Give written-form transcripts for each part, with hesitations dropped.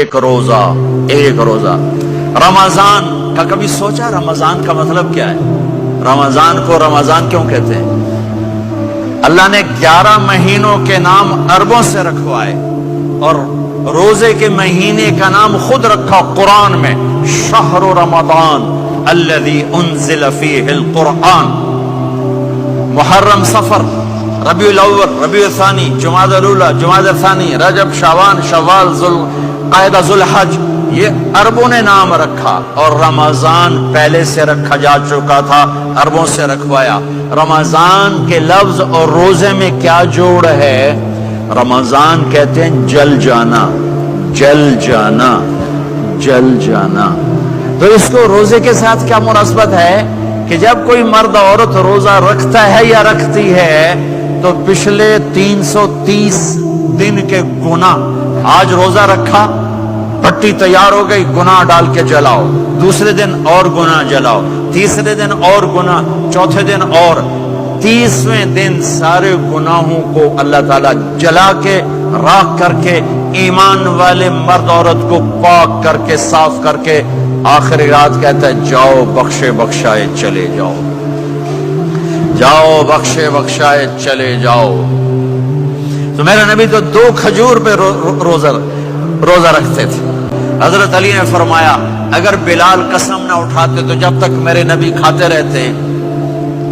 ایک روزہ، ایک روزہ۔ رمضان کا کبھی سوچا رمضان کا مطلب کیا ہے؟ رمضان کو رمضان کیوں کہتے ہیں؟ اللہ نے 11 مہینوں کے نام عربوں سے رکھوائے اور روزے کے مہینے کا نام خود رکھا قرآن میں، شہر رمضان الذی انزل فیہ القرآن۔ محرم، صفر، ربیع الاول، ربیع الثانی، جمادی الاولی، جمادی الثانی، رجب، شعبان، شوال، ذوالقعدہ، ذوالحج، یہ عربوں نے نام رکھا، اور رمضان پہلے سے رکھا جا چکا تھا، عربوں سے رکھوایا۔ رمضان کے لفظ اور روزے میں کیا جوڑ ہے؟ رمضان کہتے ہیں جل جانا، جل جانا، جل جانا۔ تو اس کو روزے کے ساتھ کیا مناسبت ہے کہ جب کوئی مرد عورت روزہ رکھتا ہے یا رکھتی ہے تو پچھلے 330 دن کے گناہ، آج روزہ رکھا، پٹی تیار ہو گئی، گناہ ڈال کے جلاؤ، دوسرے دن اور گناہ جلاؤ، تیسرے دن اور گناہ، چوتھے دن اور، 30ویں دن سارے گناہوں کو اللہ تعالیٰ جلا کے، راکھ کر کے، ایمان والے مرد عورت کو پاک کر کے، صاف کر کے، آخری رات کہتا ہے جاؤ بخشے بخشائے چلے جاؤ، جاؤ بخشے بخشائے چلے جاؤ۔ تو میرے نبی تو 2 کھجور پہ روزہ رکھتے تھے۔ حضرت علی نے فرمایا اگر بلال قسم نہ اٹھاتے تو جب تک میرے نبی کھاتے رہتے،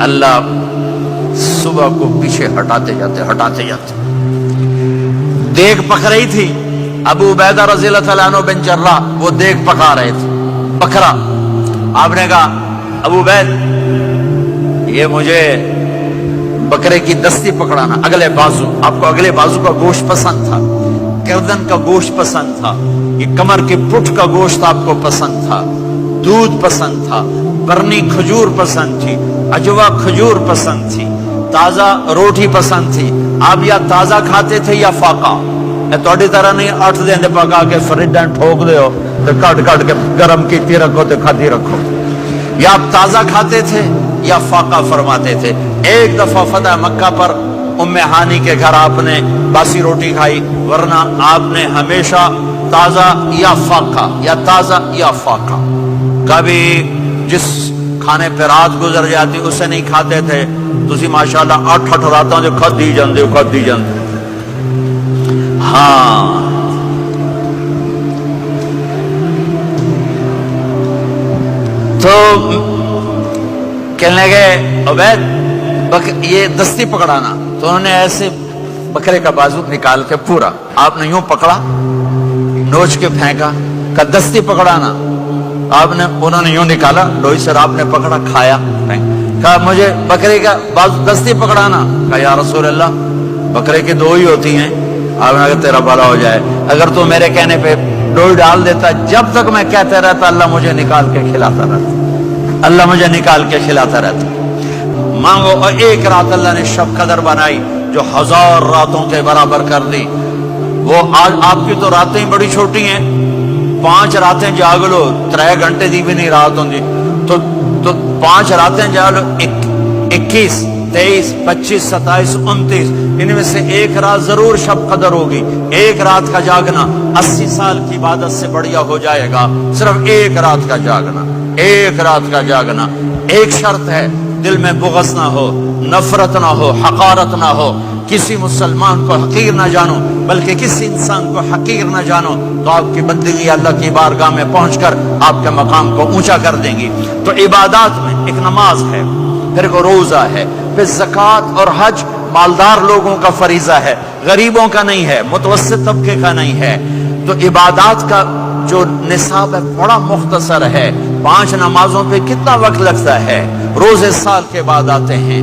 اللہ صبح کو پیچھے ہٹاتے جاتے۔ دیگ پک رہی تھی، ابو عبیدہ رضی اللہ تعالیٰ عنہ بن جراح وہ دیگ پکا رہے تھے، بکرا۔ آپ نے کہا ابو عبید یہ مجھے بکرے کی دستی پکڑانا، اگلے بازو، آپ کو اگلے بازو کا گوشت پسند تھا، گردن کا گوشت پسند تھا، یہ کمر کی پٹھ کا گوشت آپ کو پسند تھا، دودھ پسند تھا، برنی کھجور پسند تھی، اجوا کھجور پسند تھی، تازہ روٹی پسند تھی۔ آپ یا تازہ کھاتے تھے یا فاقہ، توڑی طرح نہیں 8 دن پکا کے فریڈ ٹھوک دے ہو تو کٹ کے گرم کیتی رکھو تو کھاتی رکھو، یا آپ تازہ کھاتے تھے یا فاقہ فرماتے تھے۔ ایک دفعہ فتح مکہ پر ام ہانی کے گھر آپ نے باسی روٹی کھائی، ورنہ آپ نے ہمیشہ تازہ یا فاقہ، یا تازہ یا فاقہ۔ کبھی جس کھانے پہ رات گزر جاتی اسے نہیں کھاتے تھے، تسی ماشاءاللہ 8 راتوں جو کھدی جاندے ہاں۔ تو کہنے لگے عبید یہ دستی پکڑانا، تو انہوں نے ایسے بکرے کا بازو نکال کے پورا آپ نے یوں پکڑا، نوچ کے پھینکا، کہ دستی پکڑانا، انہوں نے یوں نکالا لوئی سر، آپ نے پکڑا، کھایا، کہا مجھے بکرے کا بازو دستی پکڑانا، کہا یا رسول اللہ بکرے کی 2 ہی ہوتی ہیں۔ آپ نے کہا تیرا بھلا ہو جائے، اگر تو میرے کہنے پہ ڈوئی ڈال دیتا، جب تک میں کہتا رہتا اللہ مجھے نکال کے کھلاتا رہتا، اللہ مجھے نکال کے کھلاتا رہتا۔ مانگو، اور ایک رات اللہ نے شب قدر بنائی جو 1000 راتوں کے برابر کر دی۔ وہ آج آپ کی تو راتیں بڑی چھوٹی ہیں، 5 راتیں جاگ لو 3 گھنٹے دی بھی نہیں رات ہوں، تو 5 راتیں جاگ لو، 21، 23، 25، 27، 29، ان میں سے ایک رات ضرور شب قدر ہوگی۔ ایک رات کا جاگنا 80 سال کی عبادت سے بڑھیا ہو جائے گا، صرف ایک رات کا جاگنا، ایک رات کا جاگنا۔ ایک شرط ہے، دل میں بغض نہ ہو، نفرت نہ ہو، حقارت نہ ہو، کسی مسلمان کو حقیر نہ جانو، بلکہ کسی انسان کو حقیر نہ جانو، تو آپ کی بندگی اللہ کی بارگاہ میں پہنچ کر آپ کے مقام کو اونچا کر دیں گی۔ تو عبادات میں ایک نماز ہے، پھر ایک روزہ ہے، پھر زکوٰۃ اور حج مالدار لوگوں کا فریضہ ہے، غریبوں کا نہیں ہے، متوسط طبقے کا نہیں ہے۔ تو عبادات کا جو نصاب ہے بڑا مختصر ہے۔ 5 نمازوں پہ کتنا وقت لگتا ہے؟ روزے سال کے بعد آتے ہیں۔